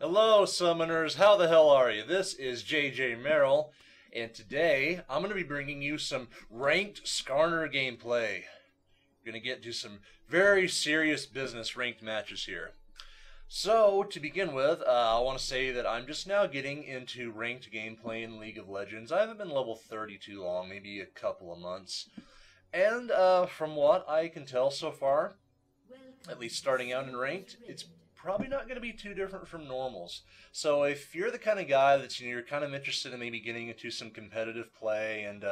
Hello, summoners. How the hell are you? This is JJ Merrill, and today I'm going to be bringing you some ranked Skarner gameplay. We're going to get to some very serious business ranked matches here. So, to begin with, I want to say that I'm just now getting into ranked gameplay in League of Legends. I haven't been level 30 too long, maybe a couple of months. And from what I can tell so far, at least starting out in ranked, it's probably not going to be too different from normals. So if you're the kind of guy that's you're kind of interested in maybe getting into some competitive play and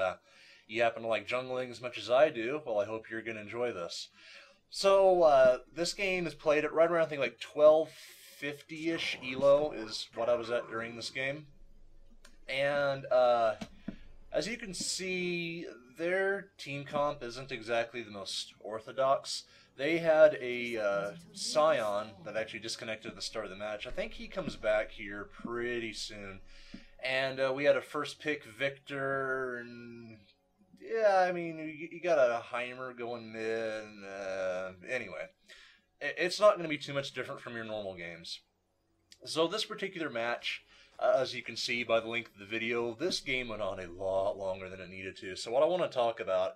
you happen to like jungling as much as I do, well, I hope you're going to enjoy this. So this game is played at right around I think like 1250-ish ELO is what I was at during this game. And as you can see, their team comp isn't exactly the most orthodox. They had a Scion that actually disconnected at the start of the match. I think he comes back here pretty soon. And we had a first pick Victor, and yeah, I mean, you got a Heimer going mid, and anyway. It's not going to be too much different from your normal games. So this particular match, as you can see by the length of the video, this game went on a lot longer than it needed to. So what I want to talk about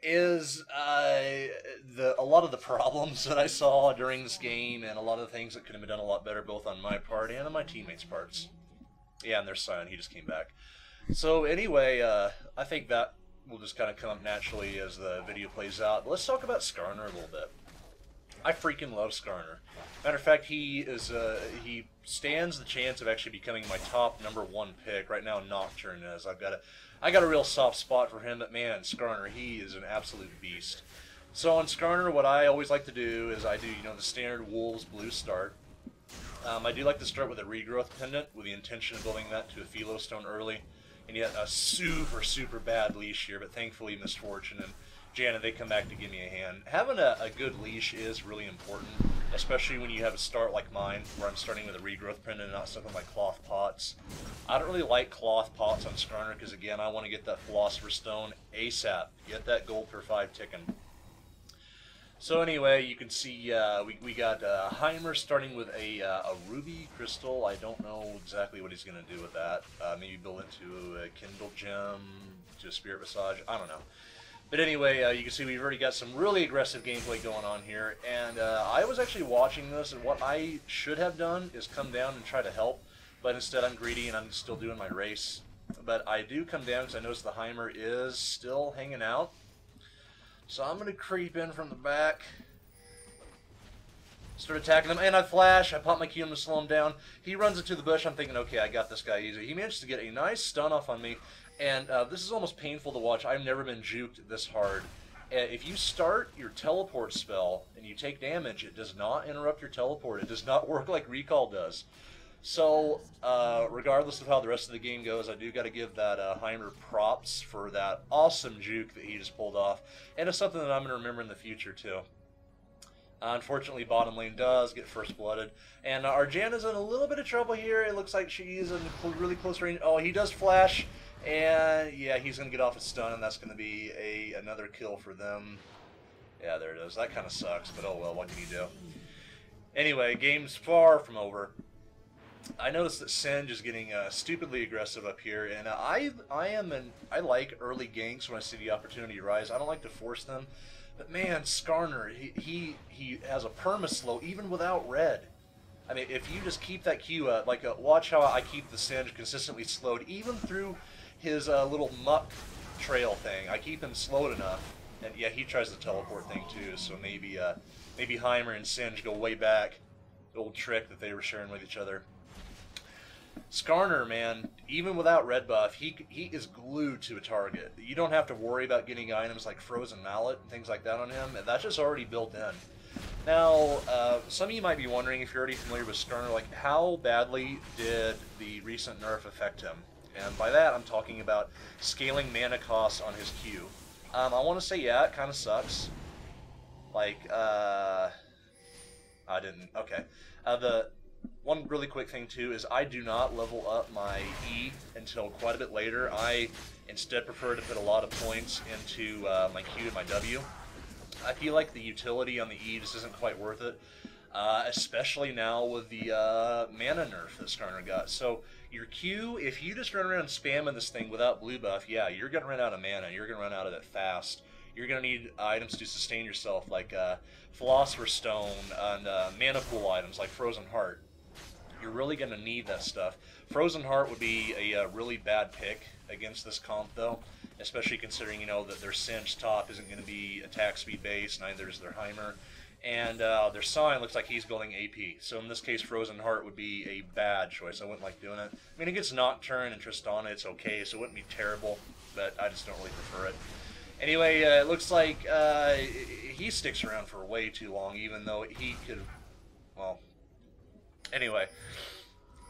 is a lot of the problems that I saw during this game and a lot of the things that could have been done a lot better both on my part and on my teammates' parts. Yeah, and there's Sion, he just came back. So anyway, I think that will just kind of come up naturally as the video plays out. But let's talk about Skarner a little bit. I freaking love Skarner. Matter of fact, he stands the chance of actually becoming my top #1 pick. Right now, Nocturne is. I got a real soft spot for him, but man, Skarner, he is an absolute beast. So on Skarner, what I always like to do is I do, the standard Wolves blue start. I do like to start with a regrowth pendant with the intention of building that to a Philo stone early. And yet a super bad leash here, but thankfully Misfortune and Janet, they come back to give me a hand. Having a good leash is really important, especially when you have a start like mine, where I'm starting with a regrowth pendant and not something like cloth pots. I don't really like cloth pots on Skarner because, again, I want to get that Philosopher's Stone ASAP. Get that gold per 5 ticking. So anyway, you can see we got Heimer starting with a ruby crystal. I don't know exactly what he's going to do with that. Maybe build it to a Kindle gem, to a Spirit Massage. I don't know. But anyway, you can see we've already got some really aggressive gameplay going on here. And I was actually watching this, and what I should have done is come down and try to help. But instead I'm greedy and I'm still doing my race. But I do come down because I notice the Heimer is still hanging out. So I'm going to creep in from the back, start attacking him, and I flash. I pop my Q to slow him down. He runs into the bush. I'm thinking, okay, I got this guy easy. He managed to get a nice stun off on me, and this is almost painful to watch. I've never been juked this hard. If you start your teleport spell and you take damage, it does not interrupt your teleport. It does not work like Recall does. So, regardless of how the rest of the game goes, I do got to give that Heimer props for that awesome juke that he just pulled off. And it's something that I'm going to remember in the future, too. Unfortunately, bottom lane does get first blooded. And our Janna's in a little bit of trouble here. It looks like she's in really close range. Oh, he does flash. And, yeah, he's going to get off his stun, and that's going to be another kill for them. Yeah, there it is. That kind of sucks, but oh well, what can you do? Anyway, game's far from over. I noticed that Singe is getting stupidly aggressive up here, and I like early ganks when I see the opportunity rise. I don't like to force them, but man, Skarner, he has a perma-slow even without red. I mean, if you just keep that Q up, watch how I keep the Singe consistently slowed, even through his little muck trail thing. I keep him slowed enough, and yeah, he tries the teleport thing too. So maybe Heimer and Singe go way back, the old trick that they were sharing with each other. Skarner, man, even without red buff, he is glued to a target. You don't have to worry about getting items like Frozen Mallet and things like that on him, and that's just already built in. Now, some of you might be wondering, if you're already familiar with Skarner, like, how badly did the recent nerf affect him? And by that, I'm talking about scaling mana costs on his Q. I want to say, yeah, it kind of sucks. Like, I didn't, okay. The one really quick thing, too, is I do not level up my E until quite a bit later. I instead prefer to put a lot of points into my Q and my W. I feel like the utility on the E just isn't quite worth it. especially now with the mana nerf that Skarner got. So your Q, if you just run around spamming this thing without blue buff, yeah, you're going to run out of mana. You're going to run out of it fast. You're going to need items to sustain yourself, like Philosopher's Stone and mana pool items like Frozen Heart. You're really going to need that stuff. Frozen Heart would be a really bad pick against this comp, though, especially considering, you know, that their Cinch top isn't going to be attack speed based, neither is their Heimer. And their Sign looks like he's building AP. So in this case, Frozen Heart would be a bad choice. I wouldn't like doing it. I mean, it gets Nocturne and Tristana. It's okay, so it wouldn't be terrible, but I just don't really prefer it. Anyway, it looks like he sticks around for way too long, even though he could, well, anyway.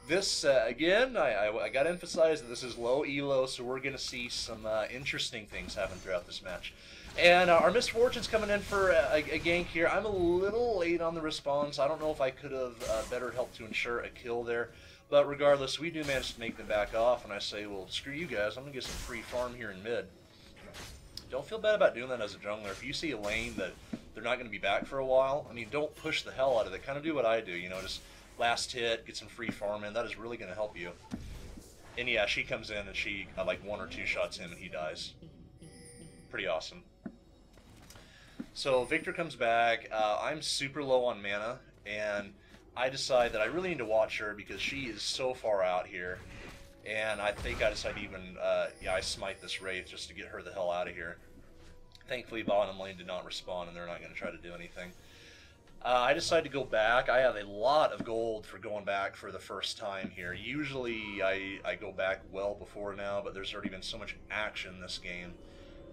This, again, I got to emphasize that this is low ELO, so we're going to see some interesting things happen throughout this match. And our Misfortune's coming in for a gank here. I'm a little late on the response. I don't know if I could have better helped to ensure a kill there. But regardless, we do manage to make them back off, and I say, well, screw you guys. I'm going to get some free farm here in mid. Don't feel bad about doing that as a jungler. If you see a lane that they're not going to be back for a while, I mean, don't push the hell out of it. Kind of do what I do, you know, just last hit, get some free farm in. That is really going to help you. And yeah, she comes in and she, like, 1 or 2 shots him and he dies. Pretty awesome. So Victor comes back. I'm super low on mana, and I decide that I really need to watch her because she is so far out here. And I think I decide to even, I smite this Wraith just to get her the hell out of here. Thankfully, bottom lane did not respond, and they're not going to try to do anything. I decide to go back. I have a lot of gold for going back for the first time here. Usually I go back well before now, but there's already been so much action this game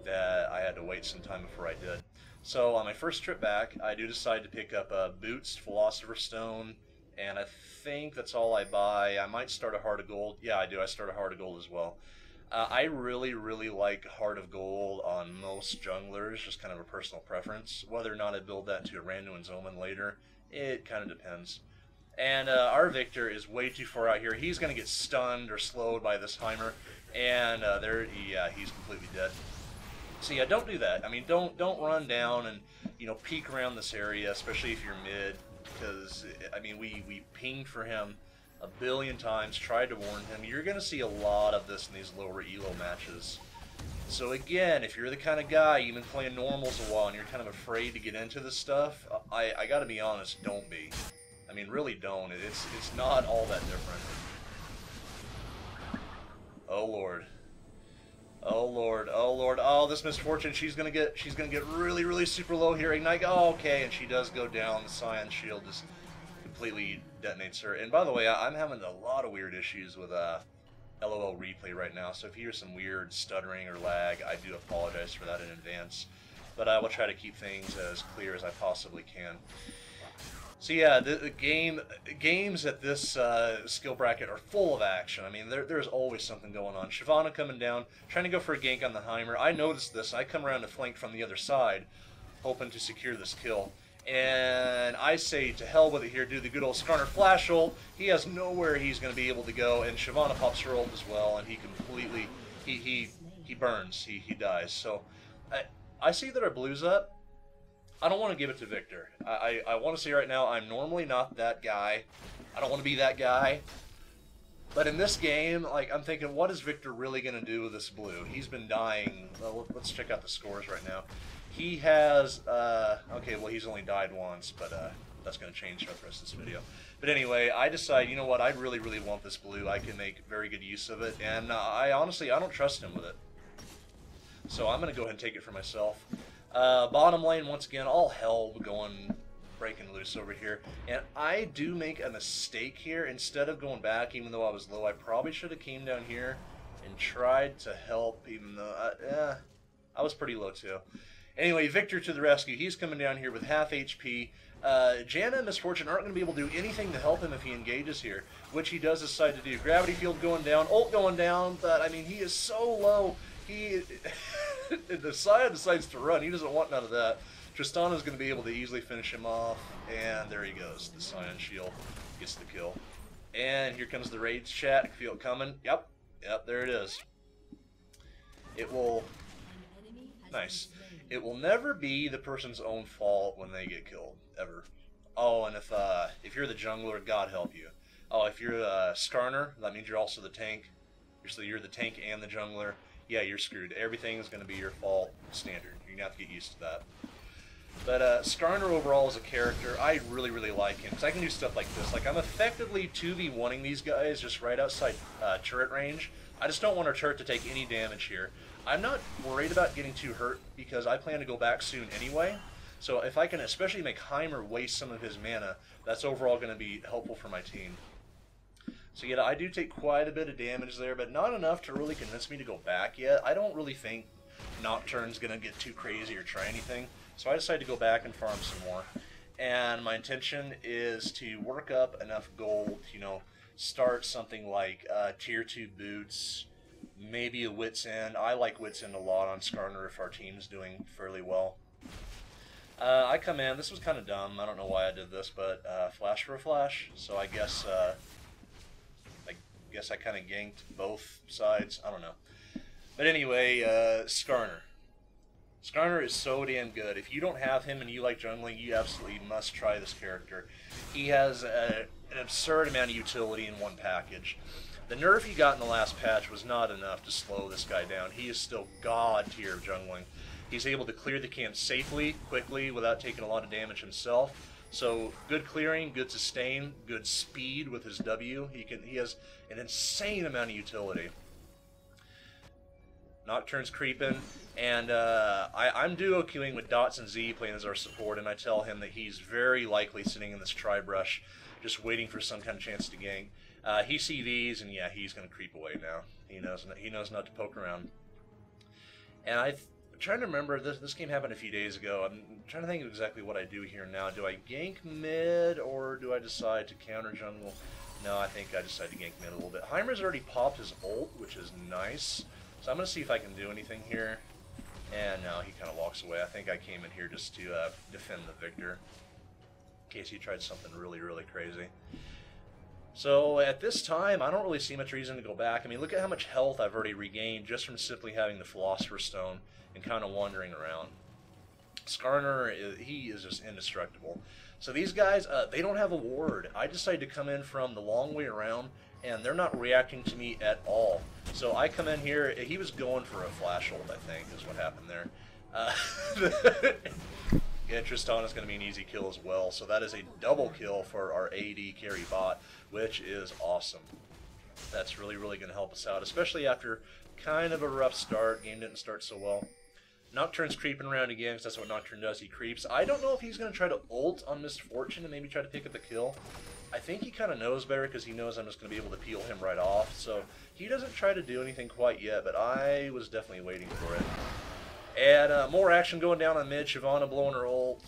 that I had to wait some time before I did. So on my first trip back, I do decide to pick up Boots, Philosopher's Stone, and I think that's all I buy. I might start a Heart of Gold. Yeah, I do. I start a Heart of Gold as well. I really, really like Heart of Gold on most junglers, just kind of a personal preference. Whether or not I build that to a Randuin's Omen later, it kind of depends. And our Victor is way too far out here. He's going to get stunned or slowed by this Heimer, and he's completely dead. So yeah, don't do that. I mean, don't run down and, you know, peek around this area, especially if you're mid, because I mean we pinged for him a billion times, tried to warn him. You're going to see a lot of this in these lower ELO matches. So again, if you're the kind of guy, you've been playing normals a while and you're kind of afraid to get into this stuff, I got to be honest, don't be. I mean, really don't. It's not all that different. Oh Lord. Oh Lord, oh Lord, oh this Misfortune, she's gonna get really, really super low here. Ignite, oh okay, and she does go down. The Scion Shield just completely detonates her. And by the way, I'm having a lot of weird issues with LOL replay right now, so if you hear some weird stuttering or lag, I do apologize for that in advance. But I will try to keep things as clear as I possibly can. So yeah, the games at this skill bracket are full of action. I mean, there's always something going on. Shyvana coming down, trying to go for a gank on the Heimer. I noticed this. I come around to flank from the other side, hoping to secure this kill. And I say, to hell with it here, do the good old Skarner flash ult. He has nowhere he's going to be able to go, and Shyvana pops her ult as well, and he completely, he burns, he dies. So I see that our blue's up. I don't want to give it to Victor. I want to say right now, I'm normally not that guy. I don't want to be that guy. But in this game, like, I'm thinking, what is Victor really going to do with this blue? He's been dying. Well, let's check out the scores right now. He has, okay, well, he's only died once, but that's going to change throughout the rest of this video. But anyway, I decide, you know what, I really, really want this blue. I can make very good use of it, and honestly, I don't trust him with it. So I'm going to go ahead and take it for myself. Bottom lane, once again, all hell breaking loose over here. And I do make a mistake here. Instead of going back, even though I was low, I probably should have came down here and tried to help, even though I was pretty low too. Anyway, Victor to the rescue. He's coming down here with half HP. Janna and Misfortune aren't going to be able to do anything to help him if he engages here, which he does decide to do. Gravity field going down, ult going down, but I mean, he is so low. The Scion decides to run. He doesn't want none of that. Tristana's going to be able to easily finish him off, and there he goes. The Scion Shield gets the kill. And here comes the raids chat. Feel it coming. Yep, there it is. It will... Nice. It will never be the person's own fault when they get killed, ever. Oh, and if you're the jungler, God help you. Oh, if you're a Skarner, that means you're also the tank. So you're the tank and the jungler. Yeah, you're screwed. Everything is going to be your fault standard. You're going to have to get used to that. But Skarner overall as a character, I really, really like him. Because I can do stuff like this. Like, I'm effectively 2v1ing these guys just right outside turret range. I just don't want our turret to take any damage here. I'm not worried about getting too hurt because I plan to go back soon anyway. So if I can especially make Heimer waste some of his mana, that's overall going to be helpful for my team. So yeah, I do take quite a bit of damage there, but not enough to really convince me to go back yet. I don't really think Nocturne's going to get too crazy or try anything. So I decided to go back and farm some more. And my intention is to work up enough gold, you know, start something like tier 2 boots, maybe a Wit's End. I like Wit's End a lot on Skarner if our team's doing fairly well. I come in, this was kind of dumb, I don't know why I did this, but flash for a flash, so I guess I kind of ganked both sides, I don't know. But anyway, Skarner. Skarner is so damn good. If you don't have him and you like jungling, you absolutely must try this character. He has an absurd amount of utility in one package. The nerf he got in the last patch was not enough to slow this guy down. He is still god tier of jungling. He's able to clear the camp safely, quickly, without taking a lot of damage himself. So good clearing, good sustain, good speed with his W. He has an insane amount of utility. Nocturne's creeping, and I'm duo queuing with Dots and Z playing as our support, and I tell him that he's very likely sitting in this tri-brush, just waiting for some kind of chance to gank. He CVs, and yeah, he's going to creep away now. He knows not to poke around. And I'm trying to remember, this game happened a few days ago. I'm trying to think of exactly what I do here now. Do I gank mid, or do I decide to counter jungle? No, I think I decide to gank mid a little bit. Heimer's already popped his ult, which is nice. So I'm going to see if I can do anything here. And no, he kind of walks away. I think I came in here just to defend the victor, in case he tried something really, really crazy. So at this time, I don't really see much reason to go back. I mean, look at how much health I've already regained just from simply having the Philosopher's Stone and kind of wandering around. Skarner, he is just indestructible. So these guys, they don't have a ward. I decided to come in from the long way around, and they're not reacting to me at all. So I come in here, he was going for a flash ult, I think, is what happened there. Yeah, Tristan is going to be an easy kill as well, so that is a double kill for our AD carry bot, which is awesome. That's really, really going to help us out, especially after kind of a rough start. Game didn't start so well. Nocturne's creeping around again, because that's what Nocturne does, he creeps. I don't know if he's going to try to ult on Misfortune and maybe try to pick up the kill. I think he kind of knows better because he knows I'm just going to be able to peel him right off. So he doesn't try to do anything quite yet, but I was definitely waiting for it. And more action going down on mid. Shyvana blowing her ult.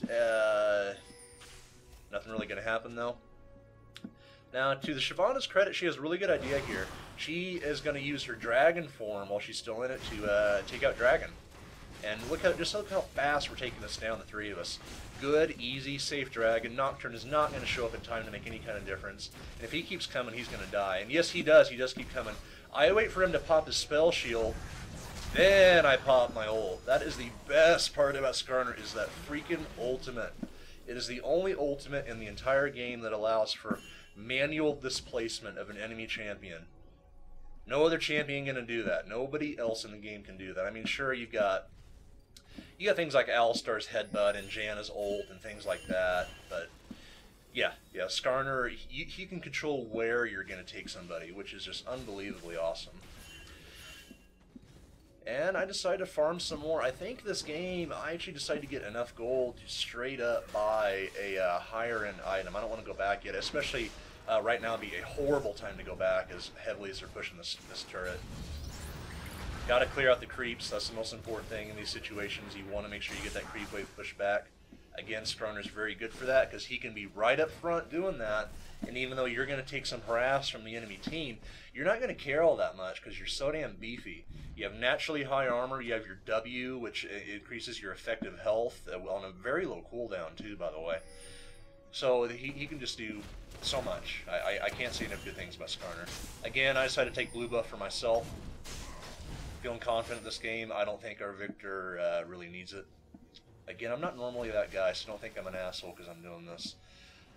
Nothing really going to happen though. Now, to the Shyvana's credit, she has a really good idea here. She is going to use her dragon form while she's still in it to take out Dragon. And look how fast we're taking this down, the three of us. Good, easy, safe dragon. Nocturne is not going to show up in time to make any kind of difference. And if he keeps coming, he's going to die. And yes, he does. He does keep coming. I wait for him to pop his spell shield. Then I pop my ult. That is the best part about Skarner, is that freaking ultimate. It is the only ultimate in the entire game that allows for manual displacement of an enemy champion. No other champion going to do that. Nobody else in the game can do that. I mean, sure, you got things like Alistar's headbutt and Janna's ult and things like that, but yeah, Skarner, he can control where you're going to take somebody, which is just unbelievably awesome. And I decided to farm some more. I think this game, I actually decided to get enough gold to straight up buy a higher end item. I don't want to go back yet, especially right now would be a horrible time to go back as heavily as they're pushing this turret. Got to clear out the creeps. That's the most important thing in these situations. You want to make sure you get that creep wave pushed back. Again, Skarner's very good for that because he can be right up front doing that. And even though you're going to take some harass from the enemy team, you're not going to care all that much because you're so damn beefy. You have naturally high armor. You have your W, which increases your effective health on a very low cooldown too, by the way. So he can just do so much. I can't say enough good things about Skarner. Again, I decided to take blue buff for myself. Feeling confident this game. I don't think our victor really needs it. Again, I'm not normally that guy, so don't think I'm an asshole because I'm doing this.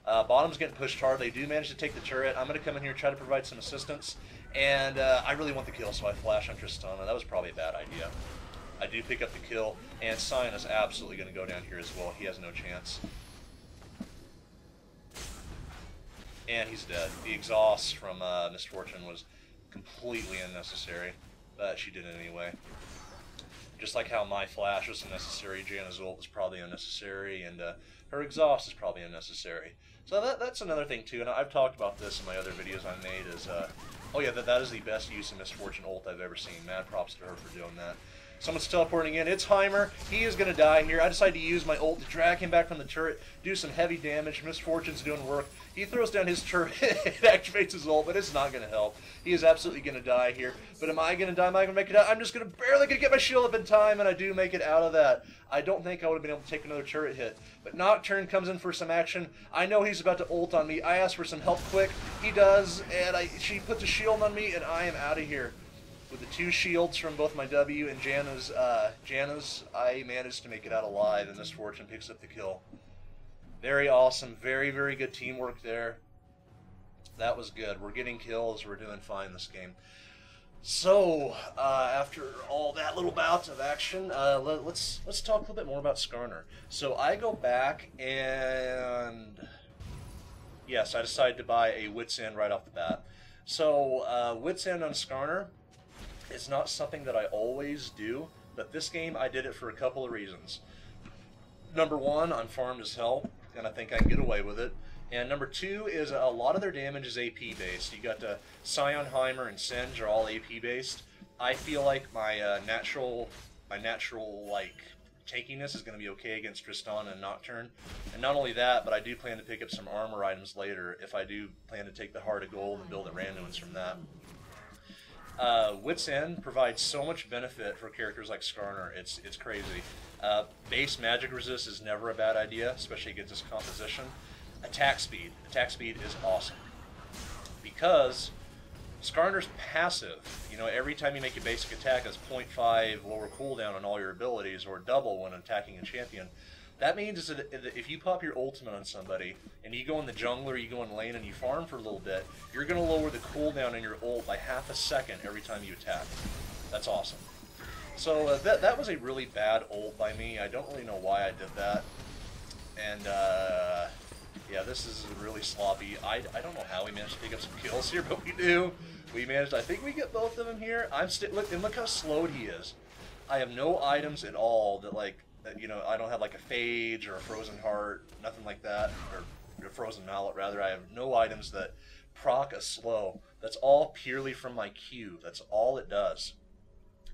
Bottom's getting pushed hard. They do manage to take the turret. I'm going to come in here and try to provide some assistance. And I really want the kill, so I flash on Tristana. That was probably a bad idea. I do pick up the kill, and Sion is absolutely going to go down here as well. He has no chance. And he's dead. The exhaust from Misfortune was completely unnecessary, but she did it anyway. Just like how my flash was unnecessary, Janna's ult was probably unnecessary, and her exhaust is probably unnecessary. So that's another thing too, and I've talked about this in my other videos I made, is, oh yeah, that is the best use of Misfortune ult I've ever seen. Mad props to her for doing that. Someone's teleporting in. It's Heimer. He is going to die here. I decide to use my ult to drag him back from the turret, do some heavy damage. Misfortune's doing work. He throws down his turret and activates his ult, but it's not going to help. He is absolutely going to die here. But am I going to die? Am I going to make it out? I'm just barely going to get my shield up in time, and I do make it out of that. I don't think I would have been able to take another turret hit. But Nocturne comes in for some action. I know he's about to ult on me. I ask for some help quick. He does, and she puts a shield on me, and I am out of here. With the 2 shields from both my W and Janna's, I managed to make it out alive, and Misfortune picks up the kill. Very awesome. Very, very good teamwork there. That was good. We're getting kills. We're doing fine this game. So, after all that little bout of action, let's talk a little bit more about Skarner. So I go back and, yes, I decided to buy a Wits End right off the bat. So, Wits End on Skarner, it's not something that I always do, but this game I did it for a couple of reasons. Number one, I'm farmed as hell, and I think I can get away with it. And number two is a lot of their damage is AP based. You got Sion, Heimer, and Singe are all AP based. I feel like my natural like tankiness is going to be okay against Tristana and Nocturne. And not only that, but I do plan to pick up some armor items later if I do plan to take the Heart of Gold and build a randomness from that. Wits End provides so much benefit for characters like Skarner. It's crazy. Base magic resist is never a bad idea, especially against this composition. Attack speed. Attack speed is awesome. Because Skarner's passive, you know, every time you make a basic attack, it's 0.5 lower cooldown on all your abilities, or double when attacking a champion. That means that if you pop your ultimate on somebody, and you go in the jungle or you go in lane and you farm for a little bit, you're going to lower the cooldown in your ult by half a second every time you attack. That's awesome. So that was a really bad ult by me. I don't really know why I did that. And yeah, this is really sloppy. I don't know how we managed to pick up some kills here, but we do. We managed. I think we get both of them here. Look how slowed he is. I have no items at all that, like, you know, I don't have like a Phage or a Frozen Heart, nothing like that, or a Frozen Mallet rather. I have no items that proc a slow. That's all purely from my Q. That's all it does.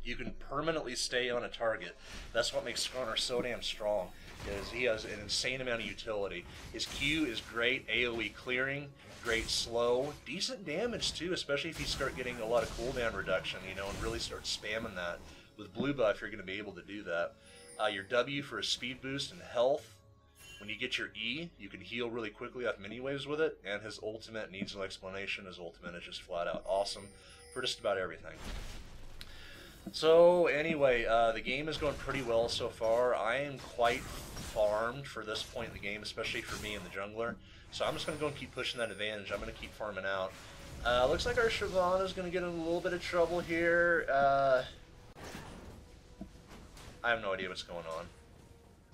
You can permanently stay on a target. That's what makes Skarner so damn strong, is he has an insane amount of utility. His Q is great AoE clearing, great slow, decent damage too, especially if you start getting a lot of cooldown reduction, you know, and really start spamming that. With blue buff, you're going to be able to do that. Your W for a speed boost and health. When you get your E, you can heal really quickly off mini waves with it, and his ultimate needs no explanation. His ultimate is just flat out awesome for just about everything. So anyway, the game is going pretty well so far. I am quite farmed for this point in the game, especially for me and the jungler. So I'm just going to go and keep pushing that advantage. I'm going to keep farming out. Looks like our Shyvana is going to get in a little bit of trouble here. I have no idea what's going on.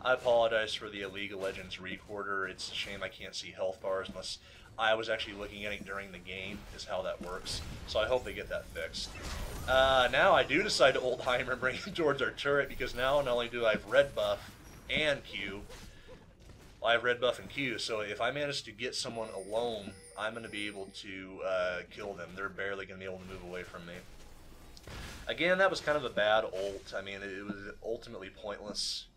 I apologize for the League of Legends recorder. It's a shame I can't see health bars unless I was actually looking at it during the game, is how that works. So I hope they get that fixed. Now I do decide to ult Heimer and bring him towards our turret, because now not only do I have red buff and Q, well, I have red buff and Q, so if I manage to get someone alone, I'm going to be able to kill them. They're barely going to be able to move away from me. Again, that was kind of a bad ult. I mean, it was ultimately pointless.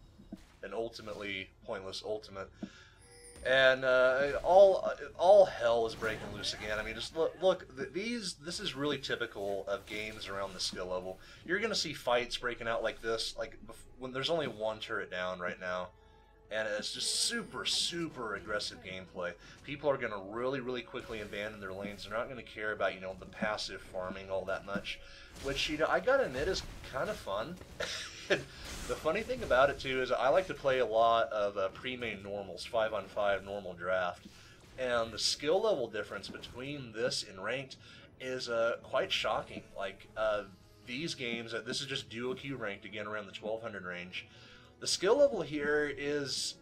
An ultimately pointless ultimate. And all hell is breaking loose again. I mean, just look, this is really typical of games around the skill level. You're going to see fights breaking out like this, like when there's only one turret down right now. And it's just super, super aggressive gameplay. People are going to really quickly abandon their lanes. They're not going to care about, you know, the passive farming all that much. Which, you know, I gotta admit is kind of fun. The funny thing about it, too, is I like to play a lot of pre-main normals, 5-on-5 normal draft. And the skill level difference between this and ranked is quite shocking. Like, these games, this is just duo queue ranked, again around the 1200 range. The skill level here it's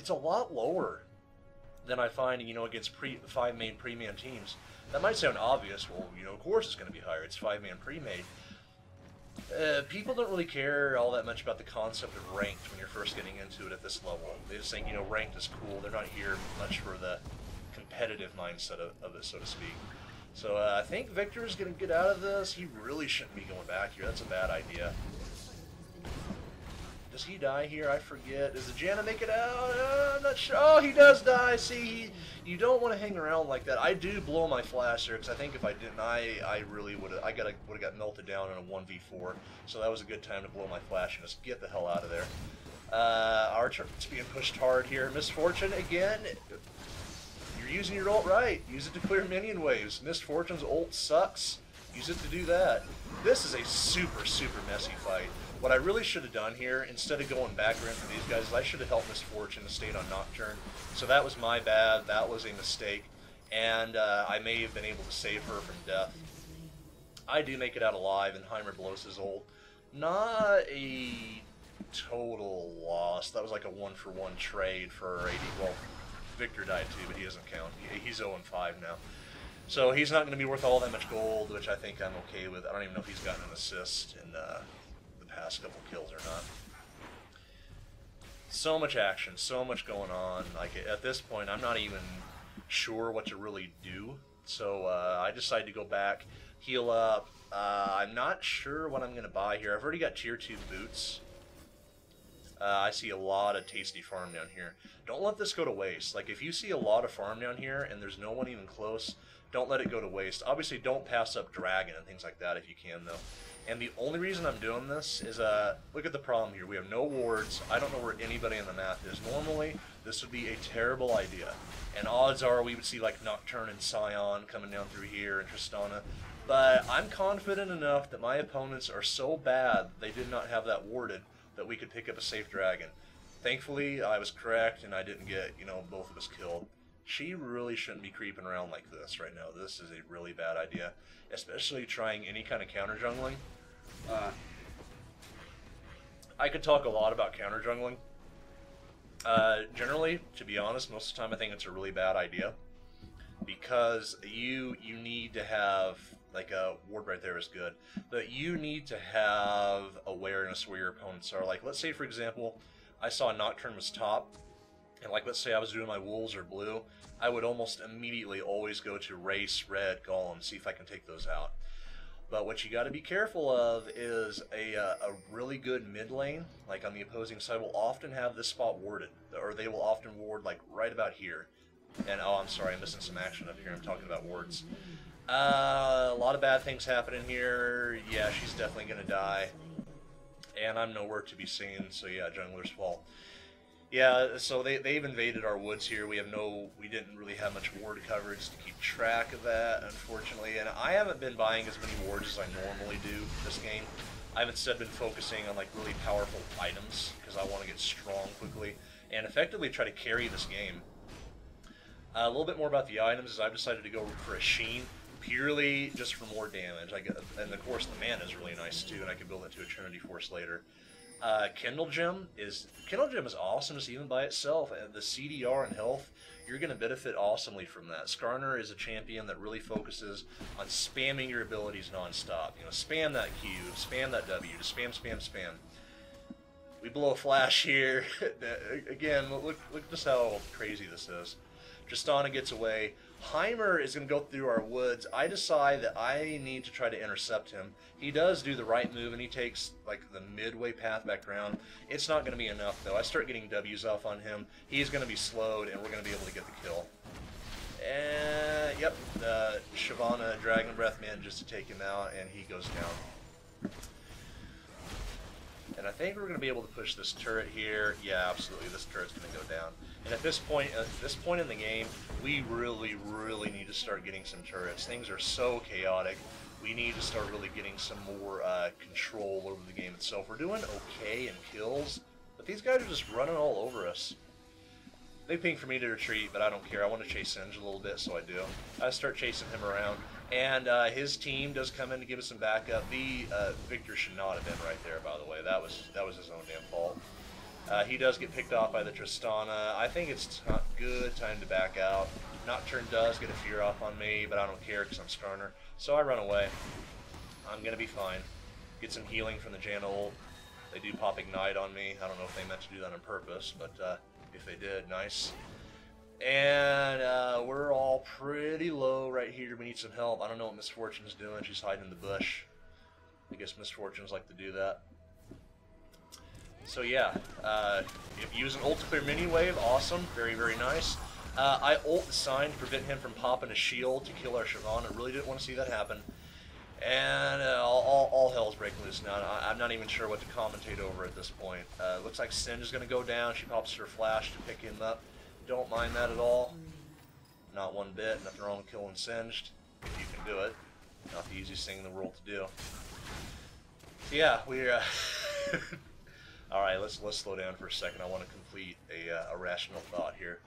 a lot lower than I find, you know, against 5-man pre-man teams. That might sound obvious. Well, you know, of course it's going to be higher. It's 5-man pre-made. People don't really care all that much about the concept of ranked when you're first getting into it at this level. They just think, you know, ranked is cool. They're not here much for the competitive mindset of it, so to speak. So I think Victor's going to get out of this. He really shouldn't be going back here. That's a bad idea. Does he die here? I forget. Does the Janna make it out? I'm not sure. Oh, he does die. See, you don't want to hang around like that. I do blow my flash here because I think if I didn't, I really would have. Would have got melted down in a 1v4. So that was a good time to blow my flash and just get the hell out of there. Archer is being pushed hard here. Misfortune again. You're using your ult right. Use it to clear minion waves. Misfortune's ult sucks. Use it to do that. This is a super, super messy fight. What I really should have done here, instead of going back around for these guys, is I should have helped Misfortune and stayed on Nocturne. So that was my bad. That was a mistake. And I may have been able to save her from death. I do make it out alive, and Heimer blows his ult. Not a total loss. That was like a 1-for-1 trade for 80. Well, Victor died too, but he doesn't count. He's 0-5 now. So he's not going to be worth all that much gold, which I think I'm okay with. I don't even know if he's gotten an assist in the past couple kills or not. So much action, so much going on. Like, at this point, I'm not even sure what to really do. So I decided to go back, heal up. I'm not sure what I'm going to buy here. I've already got tier 2 boots. I see a lot of tasty farm down here. Don't let this go to waste. Like, if you see a lot of farm down here and there's no one even close, don't let it go to waste. Obviously, don't pass up dragon and things like that if you can, though. And the only reason I'm doing this is, look at the problem here. We have no wards. I don't know where anybody on the map is. Normally, this would be a terrible idea. And odds are we would see, like, Nocturne and Scion coming down through here and Tristana. But I'm confident enough that my opponents are so bad they did not have that warded that we could pick up a safe dragon. Thankfully, I was correct and I didn't get, you know, both of us killed. She really shouldn't be creeping around like this right now. This is a really bad idea, especially trying any kind of counter jungling. I could talk a lot about counter jungling. Generally, to be honest, most of the time I think it's a really bad idea because you need to have, like, a ward right there is good, but you need to have awareness where your opponents are. Like, let's say, for example, I saw Nocturne was top, and, like, let's say I was doing my wolves or blue, I would almost immediately always go to race, red, golem, see if I can take those out. But what you got to be careful of is a really good mid lane, like on the opposing side, will often have this spot warded, or they will often ward, like, right about here. And, oh, I'm sorry, I'm missing some action up here. I'm talking about wards. A lot of bad things happening here. Yeah, she's definitely going to die. And I'm nowhere to be seen, so yeah, jungler's fault. Yeah, so they've invaded our woods here. We didn't really have much ward coverage to keep track of that, unfortunately. And I haven't been buying as many wards as I normally do this game. I've instead been focusing on, like, really powerful items because I want to get strong quickly and effectively try to carry this game. A little bit more about the items is I've decided to go for a Sheen, purely just for more damage. And of course the mana is really nice too, and I can build it to a Trinity Force later. Kindle Gem is awesome just even by itself. The CDR and health, you're going to benefit awesomely from that. Skarner is a champion that really focuses on spamming your abilities non-stop. You know, spam that Q, spam that W, just spam, spam, spam. We blow a flash here. Again, look just how crazy this is. Tristana gets away. Heimer is going to go through our woods. I decide that I need to try to intercept him. He does do the right move, and he takes, like, the midway path back around. It's not going to be enough, though. I start getting W's off on him. He's going to be slowed, and we're going to be able to get the kill. And, yep, Shyvana Dragon Breath manages to take him out, and he goes down. And I think we're going to be able to push this turret here. Yeah, absolutely, this turret's going to go down. And at this point in the game, we really, really need to start getting some turrets. Things are so chaotic. We need to start really getting some more control over the game itself. We're doing okay in kills, but these guys are just running all over us. They ping for me to retreat, but I don't care. I want to chase Singe a little bit, so I do. I start chasing him around, and his team does come in to give us some backup. The Victor should not have been right there, by the way. That was his own damn fault. He does get picked off by the Tristana. I think it's not good time to back out. Nocturne does get a fear off on me, but I don't care because I'm Skarner. So I run away. I'm going to be fine. Get some healing from the Janna ult. They do pop Ignite on me. I don't know if they meant to do that on purpose, but if they did, nice. And we're all pretty low right here. We need some help. I don't know what Miss Fortune's doing. She's hiding in the bush. I guess Miss Fortune's like to do that. So yeah, if you use an ult to clear mini wave, awesome, very, very nice. I ult the sign to prevent him from popping a shield to kill our Siobhan. I really didn't want to see that happen. And all hell's breaking loose now. I'm not even sure what to commentate over at this point. Looks like Singe is going to go down. She pops her flash to pick him up. Don't mind that at all. Not one bit. Nothing wrong with killing Singed, if you can do it. Not the easiest thing in the world to do. So yeah, we're... Alright, let's slow down for a second. I want to complete a rational thought here.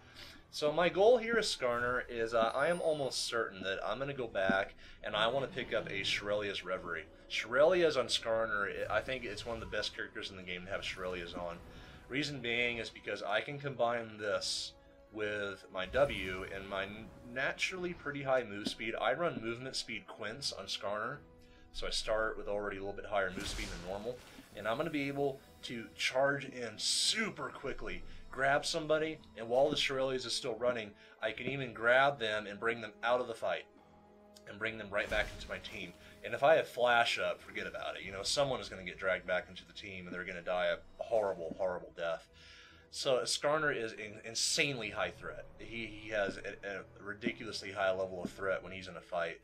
So my goal here as Skarner is I am almost certain that I'm going to go back and I want to pick up a Shirelia's Reverie. Shirelia's on Skarner, I think it's one of the best characters in the game to have Shirelia's on. Reason being is because I can combine this with my W and my naturally pretty high move speed. I run movement speed Quints on Skarner, so I start with already a little bit higher move speed than normal. And I'm going to be able to charge in super quickly, grab somebody, and while the Shirelia's is still running, I can even grab them and bring them out of the fight and bring them right back into my team. And if I have flash up, forget about it. You know, someone is going to get dragged back into the team and they're going to die a horrible, horrible death. So Skarner is an insanely high threat. He has a ridiculously high level of threat when he's in a fight.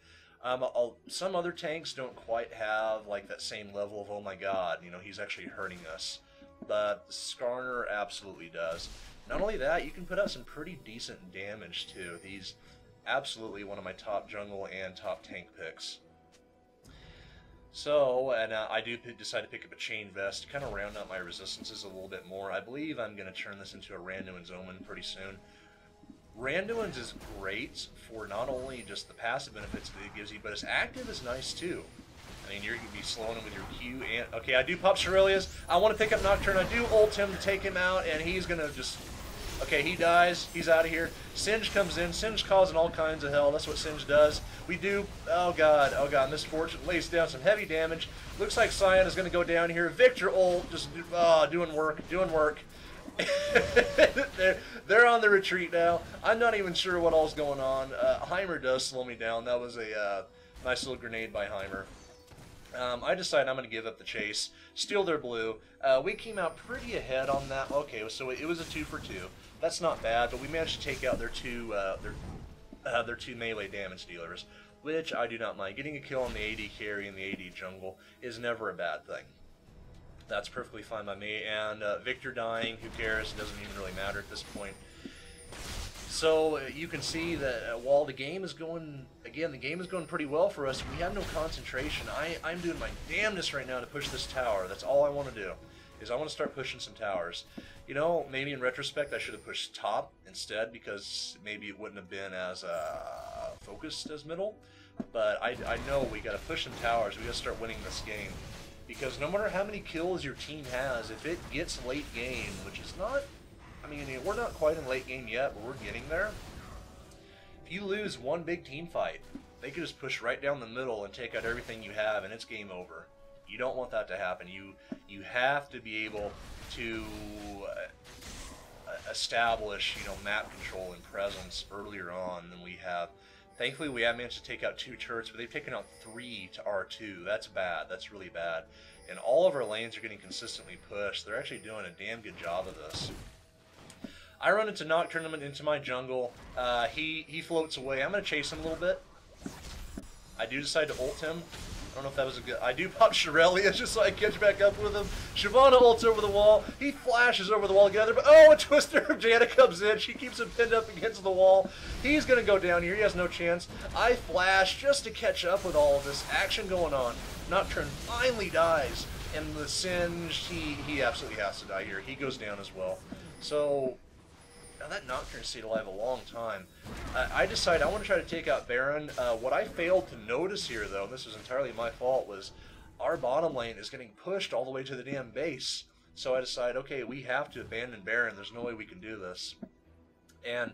Some other tanks don't quite have like that same level of, oh my god, you know, he's actually hurting us. But Skarner absolutely does. Not only that, you can put out some pretty decent damage too. He's absolutely one of my top jungle and top tank picks. So, and I do decide to pick up a chain vest to kind of round out my resistances a little bit more. I believe I'm going to turn this into a Randuin's Omen pretty soon. Randuin's is great for not only just the passive benefits that it gives you, but its active is nice too. I mean, you're going to be slowing him with your Q and... Okay, I do pop Shirelia's. I want to pick up Nocturne. I do ult him to take him out, and he's going to just... Okay, he dies. He's out of here. Singe comes in. Singe causing all kinds of hell. That's what Singe does. We do... Oh, God. Oh, God. Miss Fortune lays down some heavy damage. Looks like Cyan is going to go down here. Victor ult. Just doing work. Doing work. They're on the retreat now. I'm not even sure what all's going on. Heimer does slow me down. That was a nice little grenade by Heimer. I decide I'm going to give up the chase, steal their blue. We came out pretty ahead on that. Okay, so it was a 2 for 2. That's not bad, but we managed to take out their two melee damage dealers, which I do not mind. Getting a kill on the AD carry and the AD jungle is never a bad thing. That's perfectly fine by me, and Victor dying, who cares? It doesn't even really matter at this point. So you can see that while the game is going, again, the game is going pretty well for us, we have no concentration. I'm doing my damnedest right now to push this tower. That's all I want to do, is I want to start pushing some towers. You know, maybe in retrospect I should have pushed top instead, because maybe it wouldn't have been as focused as middle. But I know we got to push some towers. We got to start winning this game. Because no matter how many kills your team has, if it gets late game, which is not, I mean, we're not quite in late game yet, but we're getting there. If you lose one big team fight, they could just push right down the middle and take out everything you have, and it's game over. You don't want that to happen. You have to be able to establish, you know, map control and presence earlier on than we have. Thankfully, we have managed to take out 2 turrets, but they've taken out 3 to R2. That's bad. That's really bad. And all of our lanes are getting consistently pushed. They're actually doing a damn good job of this. I run into Nocturne into my jungle. He floats away. I'm going to chase him a little bit. I do decide to ult him. I don't know if that was a good... I do pop Shirelia just so I catch back up with him. Shyvana ults over the wall. He flashes over the wall together, but oh, a Twister of Janna comes in. She keeps him pinned up against the wall. He's going to go down here. He has no chance. I flash just to catch up with all of this action going on. Nocturne finally dies. And the Singe, he absolutely has to die here. He goes down as well. So... Now that Nocturne stayed alive a long time. I decided I want to try to take out Baron. What I failed to notice here, though, and this was entirely my fault, was our bottom lane is getting pushed all the way to the damn base. So I decided, okay, we have to abandon Baron. There's no way we can do this. And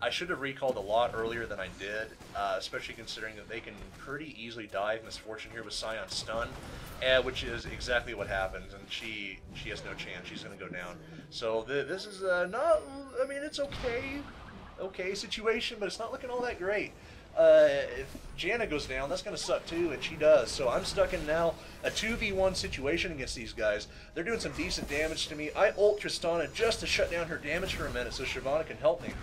I should have recalled a lot earlier than I did, especially considering that they can pretty easily die if Misfortune here with Scion's stun, which is exactly what happens, and she has no chance. She's going to go down. So this is not, I mean, it's okay situation, but it's not looking all that great. If Janna goes down, that's going to suck too, and she does. So I'm stuck in now a 2v1 situation against these guys. They're doing some decent damage to me. I ult Tristana just to shut down her damage for a minute so Shyvana can help me.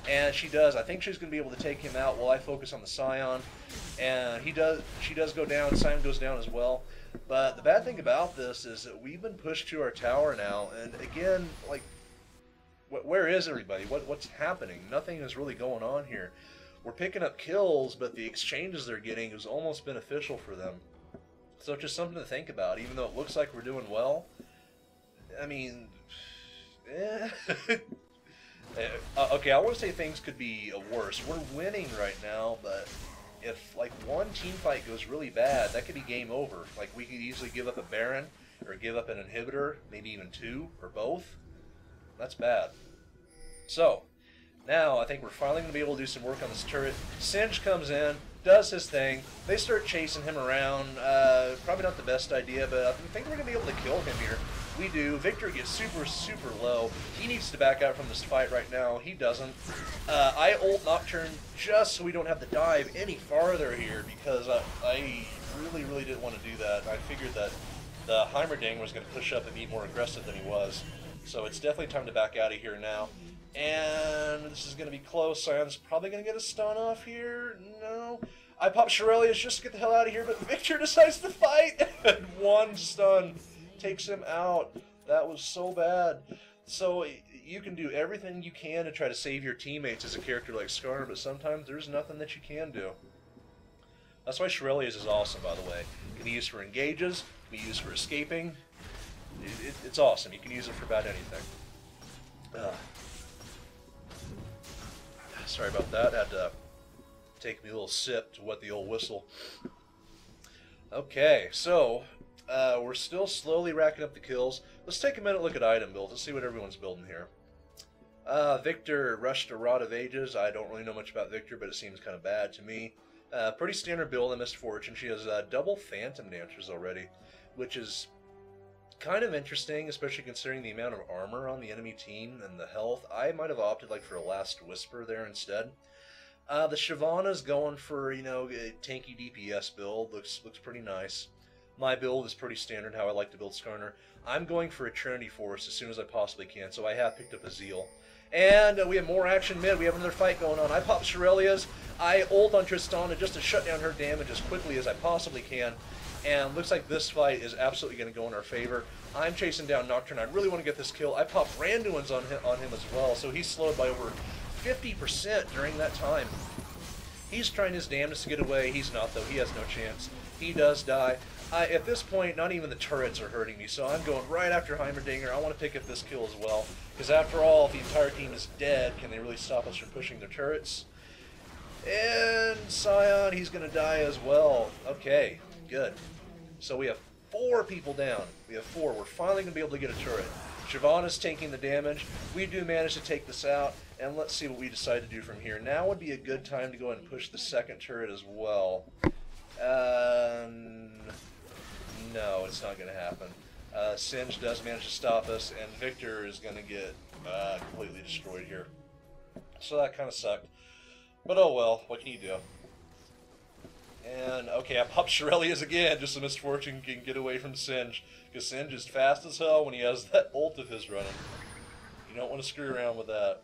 And she does. I think she's going to be able to take him out while I focus on the Scion. And she does go down. Scion goes down as well. But the bad thing about this is that we've been pushed to our tower now. And again, like, where is everybody? What's happening? Nothing is really going on here. We're picking up kills, but the exchanges they're getting is almost beneficial for them. So it's just something to think about. Even though it looks like we're doing well, I mean, okay, I want to say things could be worse. We're winning right now, but if like one team fight goes really bad, that could be game over. Like we could easily give up a Baron or give up an inhibitor, maybe even two or both. That's bad. So now I think we're finally going to be able to do some work on this turret. Singe comes in, does his thing. They start chasing him around. Probably not the best idea, but I think we're going to be able to kill him here. We do. Victor gets super, super low. He needs to back out from this fight right now. He doesn't. I ult Nocturne just so we don't have to dive any farther here because I really, really didn't want to do that. I figured that the Heimerdinger was going to push up and be more aggressive than he was. So it's definitely time to back out of here now. And this is going to be close. Scion's probably going to get a stun off here. No. I pop Shirelius just to get the hell out of here, but Victor decides to fight. And one stun takes him out. That was so bad. So you can do everything you can to try to save your teammates as a character like Skarner, but sometimes there's nothing that you can do. That's why Shirelius is awesome, by the way. It can be used for engages, it can be used for escaping. It's awesome. You can use it for about anything. Sorry about that. Had to take me a little sip to wet the old whistle. Okay, so we're still slowly racking up the kills. Let's take a minute look at item builds. Let's see what everyone's building here. Victor rushed a Rod of Ages. I don't really know much about Victor, but it seems kind of bad to me. Pretty standard build in Misfortune. She has double Phantom Dancers already, which is kind of interesting, especially considering the amount of armor on the enemy team and the health. I might have opted like for a Last Whisper there instead. The Shyvana's going for, you know, a tanky DPS build. Looks pretty nice. My build is pretty standard how I like to build Skarner. I'm going for a Trinity Force as soon as I possibly can, so I have picked up a Zeal. And we have more action mid. We have another fight going on. I pop Shirelius. I ult on Tristana just to shut down her damage as quickly as I possibly can. And looks like this fight is absolutely going to go in our favor. I'm chasing down Nocturne. I really want to get this kill. I pop Randuin's on him as well, so he's slowed by over 50% during that time. He's trying his damnedest to get away. He's not, though. He has no chance. He does die. At this point, not even the turrets are hurting me, so I'm going right after Heimerdinger. I want to pick up this kill as well, because after all, if the entire team is dead, can they really stop us from pushing their turrets? And Scion, he's going to die as well. Okay, good. So we have 4 people down. We have 4. We're finally going to be able to get a turret. Shyvana's taking the damage. We do manage to take this out, and let's see what we decide to do from here. Now would be a good time to go ahead and push the second turret as well. No, it's not going to happen. Singe does manage to stop us, and Victor is going to get completely destroyed here. So that kind of sucked. But oh well, what can you do? And, okay, I pop Shirelius again, just so Misfortune can get away from Singe. Because Singe is fast as hell when he has that ult of his running. You don't want to screw around with that.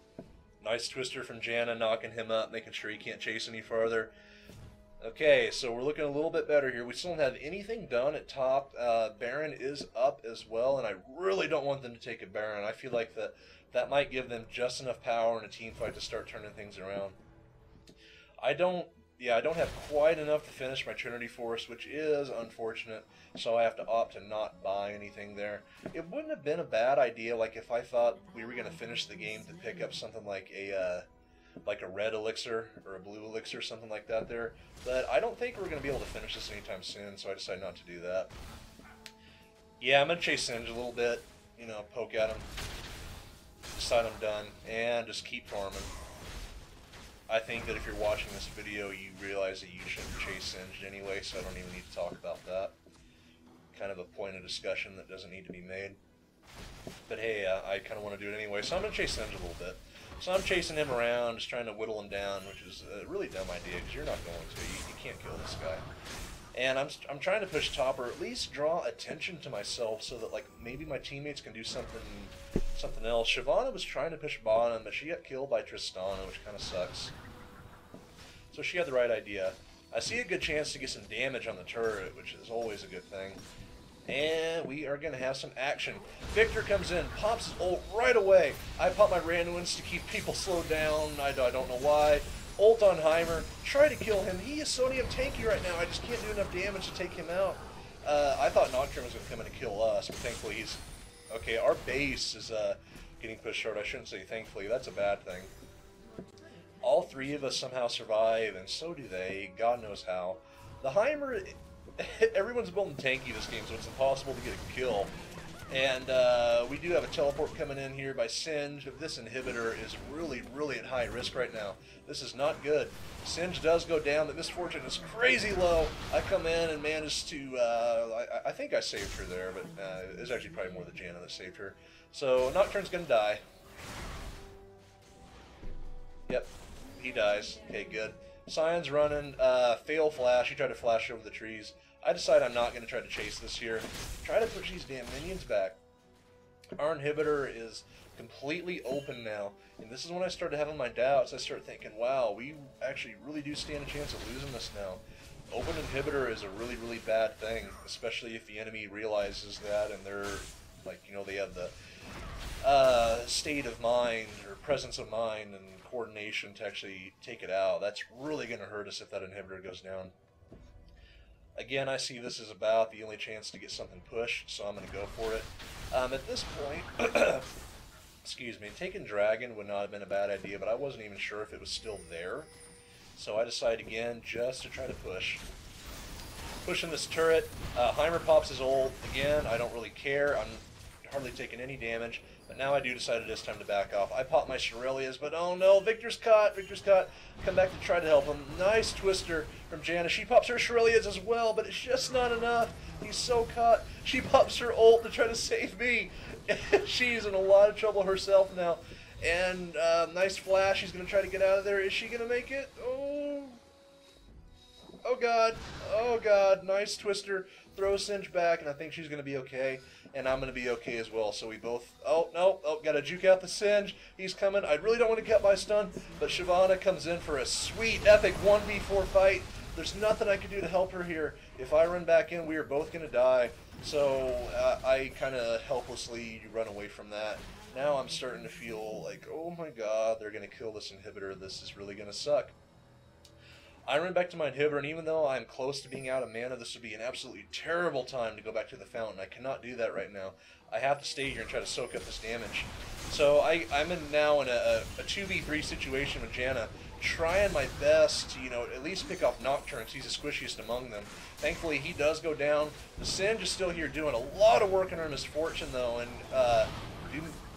Nice twister from Janna, knocking him up, making sure he can't chase any farther. Okay, so we're looking a little bit better here. We still don't have anything done at top. Baron is up as well, and I really don't want them to take a Baron. I feel like that might give them just enough power in a team fight to start turning things around. Yeah, I don't have quite enough to finish my Trinity Force, which is unfortunate, so I have to opt to not buy anything there. It wouldn't have been a bad idea, like if I thought we were going to finish the game, to pick up something like a red elixir or a blue elixir, something like that there. But I don't think we're going to be able to finish this anytime soon, so I decided not to do that. Yeah, I'm going to chase Singe a little bit, you know, poke at him, decide I'm done, and just keep farming. I think that if you're watching this video, you realize that you shouldn't chase Singed anyway, so I don't even need to talk about that. Kind of a point of discussion that doesn't need to be made. But hey, I kind of want to do it anyway, so I'm going to chase Singed a little bit. So I'm chasing him around, just trying to whittle him down, which is a really dumb idea, because you're not going to. You can't kill this guy. And I'm trying to push top, or at least draw attention to myself, so that like maybe my teammates can do something else. Shyvana was trying to push bottom, but she got killed by Tristana, which kind of sucks. So she had the right idea. I see a good chance to get some damage on the turret, which is always a good thing. And we are going to have some action. Victor comes in, pops his ult right away. I pop my randoms to keep people slowed down. I don't know why. Ult on Heimer. Try to kill him. He is so damn tanky right now. I just can't do enough damage to take him out. I thought Nocturne was going to come in and kill us, but thankfully he's... Okay, our base is getting pushed short. I shouldn't say thankfully. That's a bad thing. All three of us somehow survive, and so do they. God knows how. The Heimer... Everyone's building tanky this game, so it's impossible to get a kill. And we do have a teleport coming in here by Singe. This inhibitor is really, really at high risk right now. This is not good. Singe does go down. The misfortune is crazy low. I come in and manage to... I think I saved her there, but it was actually probably more the Janna that saved her. So Nocturne's going to die. Yep, he dies. Okay, good. Cyan's running. Fail flash. He tried to flash over the trees. I decide I'm not going to try to chase this here. Try to push these damn minions back. Our inhibitor is completely open now. And this is when I started having my doubts. I started thinking, wow, we actually really do stand a chance of losing this now. Open inhibitor is a really, really bad thing, especially if the enemy realizes that and they're, like, you know, they have the state of mind or presence of mind and coordination to actually take it out. That's really going to hurt us if that inhibitor goes down. Again, I see this as about the only chance to get something pushed, so I'm going to go for it. At this point, excuse me, taking Dragon would not have been a bad idea, but I wasn't even sure if it was still there. So I decide again just to try to push. Pushing this turret. Heimer pops his ult. Again, I don't really care. I'm hardly taking any damage. But now I do decide it is time to back off. I pop my Shirelias, but oh no, Victor's caught. Victor's caught. Come back to try to help him. Nice twister from Janna. She pops her Shirelias as well, but it's just not enough. He's so caught. She pops her ult to try to save me. She's in a lot of trouble herself now. And nice flash. She's going to try to get out of there. Is she going to make it? Oh. Oh god. Oh god. Nice twister. Throw Singe back, and I think she's going to be okay. And I'm going to be okay as well. So we both... Oh, no. Oh, got to juke out the Singe. He's coming. I really don't want to get my stun, but Shyvana comes in for a sweet, epic 1v4 fight. There's nothing I can do to help her here. If I run back in, we are both going to die. So I kind of helplessly run away from that. Now I'm starting to feel like, oh my god, they're going to kill this inhibitor. This is really going to suck. I run back to my inhibitor, and even though I'm close to being out of mana, this would be an absolutely terrible time to go back to the fountain. I cannot do that right now. I have to stay here and try to soak up this damage. So I'm now in a 2v3 situation with Janna, trying my best to, you know, at least pick off Nocturne. He's the squishiest among them. Thankfully, he does go down. The Singe is still here doing a lot of work in her misfortune, though, and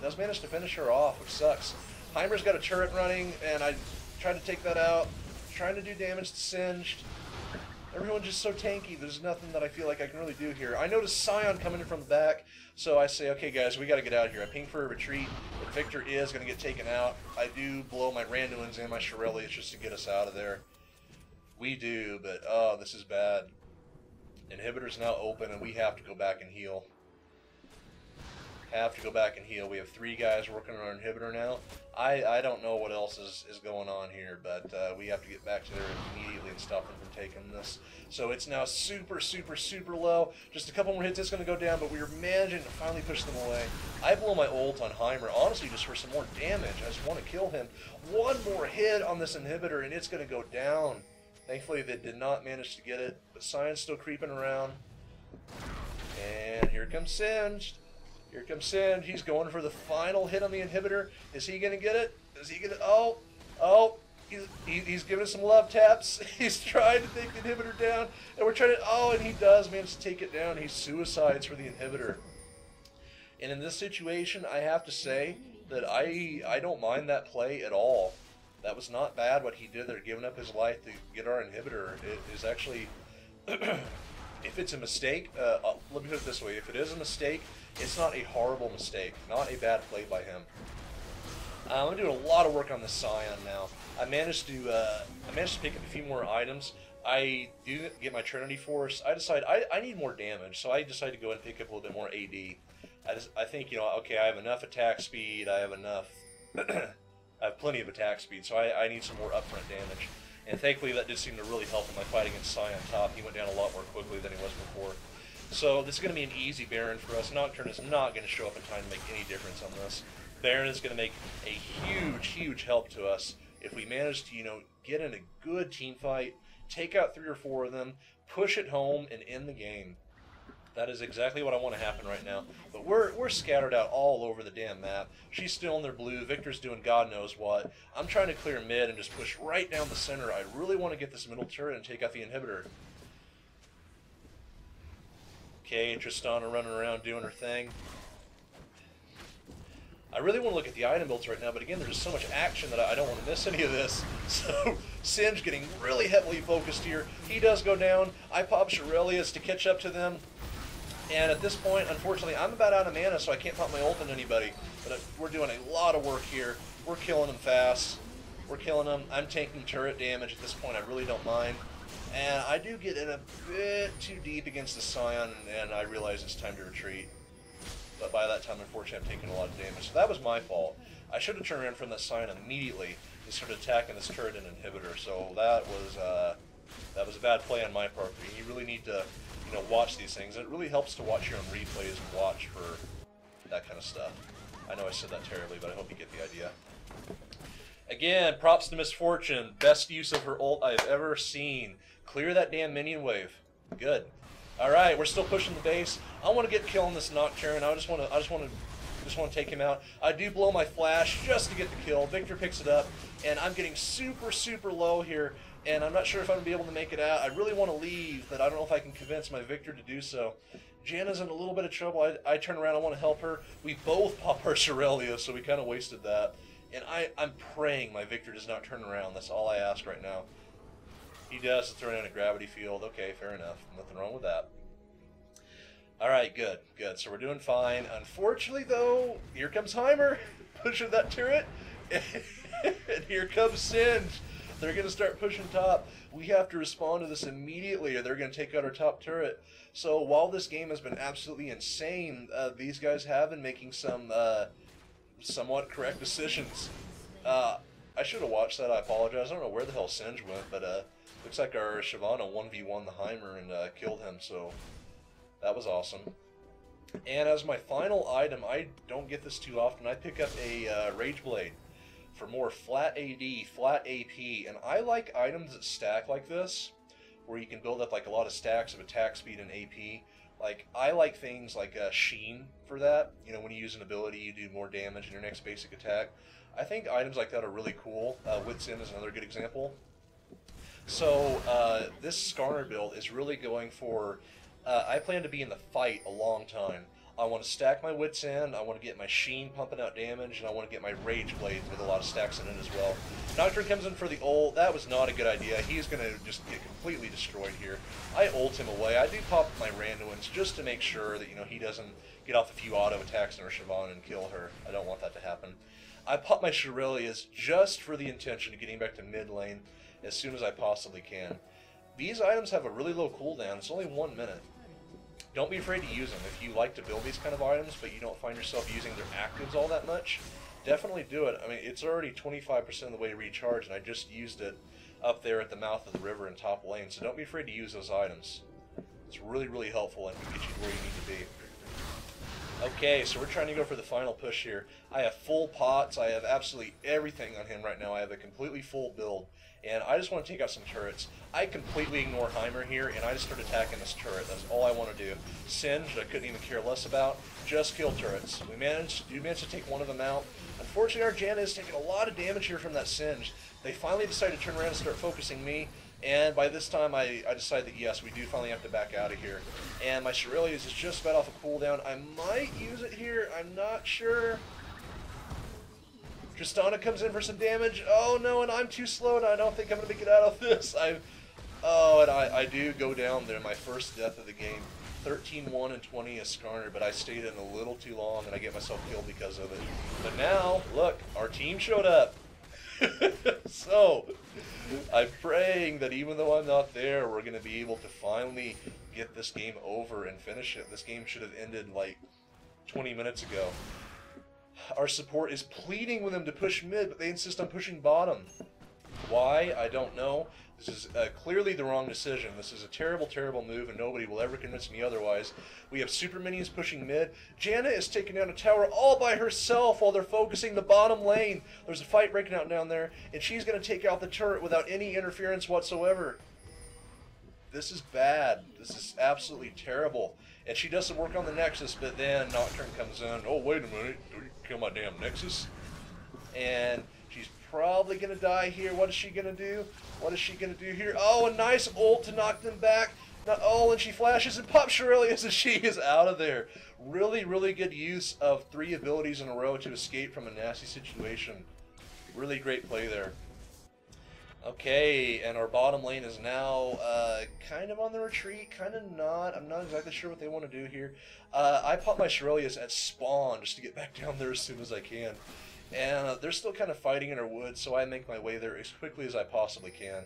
does manage to finish her off, which sucks. Heimer's got a turret running, and I tried to take that out. Trying to do damage to Singed. Everyone's just so tanky. There's nothing that I feel like I can really do here. I notice Scion coming in from the back, so I say, okay guys, we got to get out of here. I ping for a retreat, but Victor is going to get taken out. I do blow my Randuins and my Shirelias just to get us out of there. We do, but oh, this is bad. Inhibitor's now open, and we have to go back and heal. Have to go back and heal. We have 3 guys working on our inhibitor now. I don't know what else is going on here, but we have to get back to there immediately and stop them from taking this. So it's now super, super, super low. Just a couple more hits, it's going to go down, but we are managing to finally push them away. I blow my ult on Heimer, honestly, just for some more damage. I just want to kill him. One more hit on this inhibitor, and it's going to go down. Thankfully, they did not manage to get it, but Scion's still creeping around. And here comes Singed. Here comes Singed. He's going for the final hit on the inhibitor. Is he going to get it? Is he going to... Oh, he's giving us some love taps. He's trying to take the inhibitor down, and we're trying to... Oh, and he does manage to take it down. He suicides for the inhibitor. And in this situation, I have to say that I don't mind that play at all. That was not bad what he did there, giving up his life to get our inhibitor. It is actually... If it's a mistake, let me put it this way. If it is a mistake, it's not a horrible mistake. Not a bad play by him. I'm doing a lot of work on this Scion now. I managed to pick up a few more items. I do get my Trinity Force. I decide I need more damage, so I decided to go and pick up a little bit more AD. I think, you know, okay, I have enough attack speed. I have enough. I have plenty of attack speed, so I need some more upfront damage. And thankfully, that did seem to really help in my fight against Scion top. He went down a lot more quickly than he was before. So this is going to be an easy Baron for us. Nocturne is not going to show up in time to make any difference on this. Baron is going to make a huge, huge help to us if we manage to, you know, get in a good team fight, take out 3 or 4 of them, push it home, and end the game. That is exactly what I want to happen right now. But we're scattered out all over the damn map. She's still in their blue. Victor's doing God knows what. I'm trying to clear mid and just push right down the center. I really want to get this middle turret and take out the inhibitor. Okay, Tristana running around doing her thing. I really want to look at the item builds right now, but again, there's just so much action that I don't want to miss any of this. So, Singe getting really heavily focused here. He does go down. I pop Shirelius to catch up to them. And at this point, unfortunately, I'm about out of mana, so I can't pop my ult on anybody. But we're doing a lot of work here. We're killing them fast. We're killing them. I'm taking turret damage at this point. I really don't mind. And I do get in a bit too deep against the Scion, and I realize it's time to retreat. But by that time, unfortunately, I'm taking a lot of damage. So that was my fault. I should have turned around from that Scion immediately and started attacking this turret and inhibitor. So that was a bad play on my part. You really need to, you know, watch these things. It really helps to watch your own replays and watch for that kind of stuff. I know I said that terribly, but I hope you get the idea. Again, props to Misfortune. Best use of her ult I've ever seen. Clear that damn minion wave. Good. All right, we're still pushing the base. I want to get killing this Nocturne. I just want to take him out. I do blow my flash just to get the kill. Victor picks it up, and I'm getting super, super low here, and I'm not sure if I'm going to be able to make it out. I really want to leave, but I don't know if I can convince my Victor to do so. Janna's in a little bit of trouble. I turn around. I want to help her. We both pop our Shirelius, so we kind of wasted that. And I'm praying my Victor does not turn around. That's all I ask right now. He does throw down a gravity field. Okay, fair enough. Nothing wrong with that. Alright, good, good. So we're doing fine. Unfortunately, though, here comes Heimer pushing that turret. And here comes Singe. They're going to start pushing top. We have to respond to this immediately or they're going to take out our top turret. So while this game has been absolutely insane, these guys have been making some somewhat correct decisions. I should have watched that. I apologize. I don't know where the hell Singe went, but looks like our Shyvana 1v1 the Heimer and killed him, so that was awesome. And as my final item, I don't get this too often, I pick up a Rage Blade for more flat AD, flat AP, and I like items that stack like this, where you can build up like a lot of stacks of attack speed and AP. Like, I like things like Sheen for that. You know, when you use an ability, you do more damage in your next basic attack. I think items like that are really cool. Wits In is another good example. So, this Skarner build is really going for... I plan to be in the fight a long time. I want to stack my Wits In, I want to get my Sheen pumping out damage, and I want to get my Rage Blade with a lot of stacks in it as well. Nocturne comes in for the ult. That was not a good idea. He's going to just get completely destroyed here. I ult him away. I do pop my Randuins just to make sure that, you know, he doesn't get off a few auto attacks on her Shyvana and kill her. I don't want that to happen. I pop my Shirelius just for the intention of getting back to mid lane as soon as I possibly can. These items have a really low cooldown. It's only 1 minute. Don't be afraid to use them. If you like to build these kind of items, but you don't find yourself using their actives all that much, definitely do it. I mean, it's already 25% of the way recharged, and I just used it up there at the mouth of the river in top lane, so don't be afraid to use those items. It's really, really helpful and can get you to where you need to be. Okay, so we're trying to go for the final push here. I have full pots. I have absolutely everything on him right now. I have a completely full build. And I just want to take out some turrets. I completely ignore Heimer here, and I just start attacking this turret. That's all I want to do. Singed, I couldn't even care less about. Just kill turrets. We managed to take one of them out. Unfortunately, our Janna is taking a lot of damage here from that Singed. They finally decided to turn around and start focusing me. And by this time, I decided that yes, we do finally have to back out of here. And my Shirelius is just about off a cooldown. I might use it here. I'm not sure. Tristana comes in for some damage. Oh no, and I'm too slow, and I don't think I'm going to make it out of this. I do go down there. My first death of the game. 13-1 and 20 as Skarner, but I stayed in a little too long, and I get myself killed because of it. But now, look, our team showed up. So, I'm praying that even though I'm not there, we're going to be able to finally get this game over and finish it. This game should have ended like 20 minutes ago. Our support is pleading with them to push mid, but they insist on pushing bottom. Why? I don't know. This is clearly the wrong decision. This is a terrible, terrible move, and nobody will ever convince me otherwise. We have super minions pushing mid. Janna is taking down a tower all by herself while they're focusing the bottom lane. There's a fight breaking out down there, and she's going to take out the turret without any interference whatsoever. This is bad. This is absolutely terrible. And she does some work on the Nexus, but then Nocturne comes in. Oh, wait a minute. Don't you kill my damn Nexus? And she's probably going to die here. What is she going to do? What is she going to do here? Oh, a nice ult to knock them back. Oh, and she flashes and pops Shirelius, and she is out of there. Really, really good use of 3 abilities in a row to escape from a nasty situation. Really great play there. Okay, and our bottom lane is now kind of on the retreat, kind of not. I'm not exactly sure what they want to do here. I pop my Shirelius at spawn just to get back down there as soon as I can. And they're still kind of fighting in our woods, so I make my way there as quickly as I possibly can.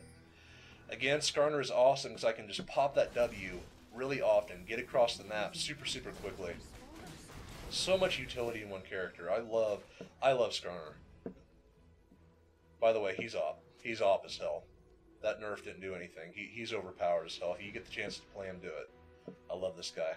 Again, Skarner is awesome because I can just pop that W really often, get across the map super, super quickly. So much utility in one character. I love Skarner. By the way, he's op. He's op as hell. That nerf didn't do anything. He's overpowered as hell. If you get the chance to play him, do it. I love this guy.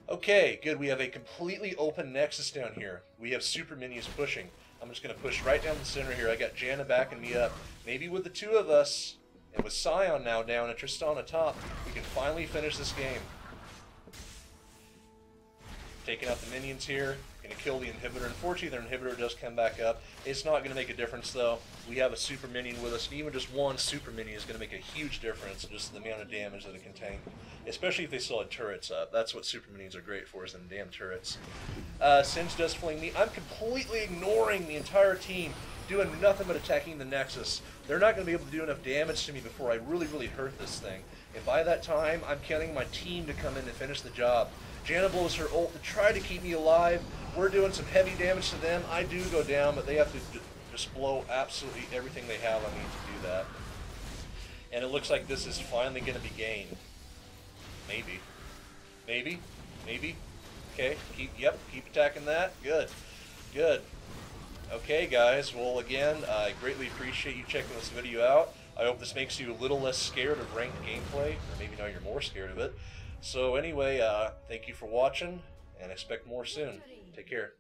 Okay, good. We have a completely open Nexus down here. We have super minions pushing. I'm just going to push right down the center here. I got Janna backing me up. Maybe with the 2 of us, and with Sion now down and Tristana top, we can finally finish this game. Taking out the minions here. Going to kill the inhibitor. Unfortunately, their inhibitor does come back up. It's not going to make a difference, though. We have a super minion with us, and even just one super minion is going to make a huge difference in just the amount of damage that it can tank. Especially if they still had turrets up. That's what super minions are great for, is them damn turrets. Singe does fling me. I'm completely ignoring the entire team, doing nothing but attacking the Nexus. They're not going to be able to do enough damage to me before I really, really hurt this thing. And by that time, I'm counting my team to come in and finish the job. Janna blows her ult to try to keep me alive. We're doing some heavy damage to them. I do go down, but they have to just blow absolutely everything they have on me to do that. And it looks like this is finally going to be gained. Maybe. Maybe. Maybe. Okay, keep attacking that. Good. Good. Okay, guys. Well, again, I greatly appreciate you checking this video out. I hope this makes you a little less scared of ranked gameplay, or maybe now you're more scared of it. So anyway, thank you for watching, and expect more soon. Take care.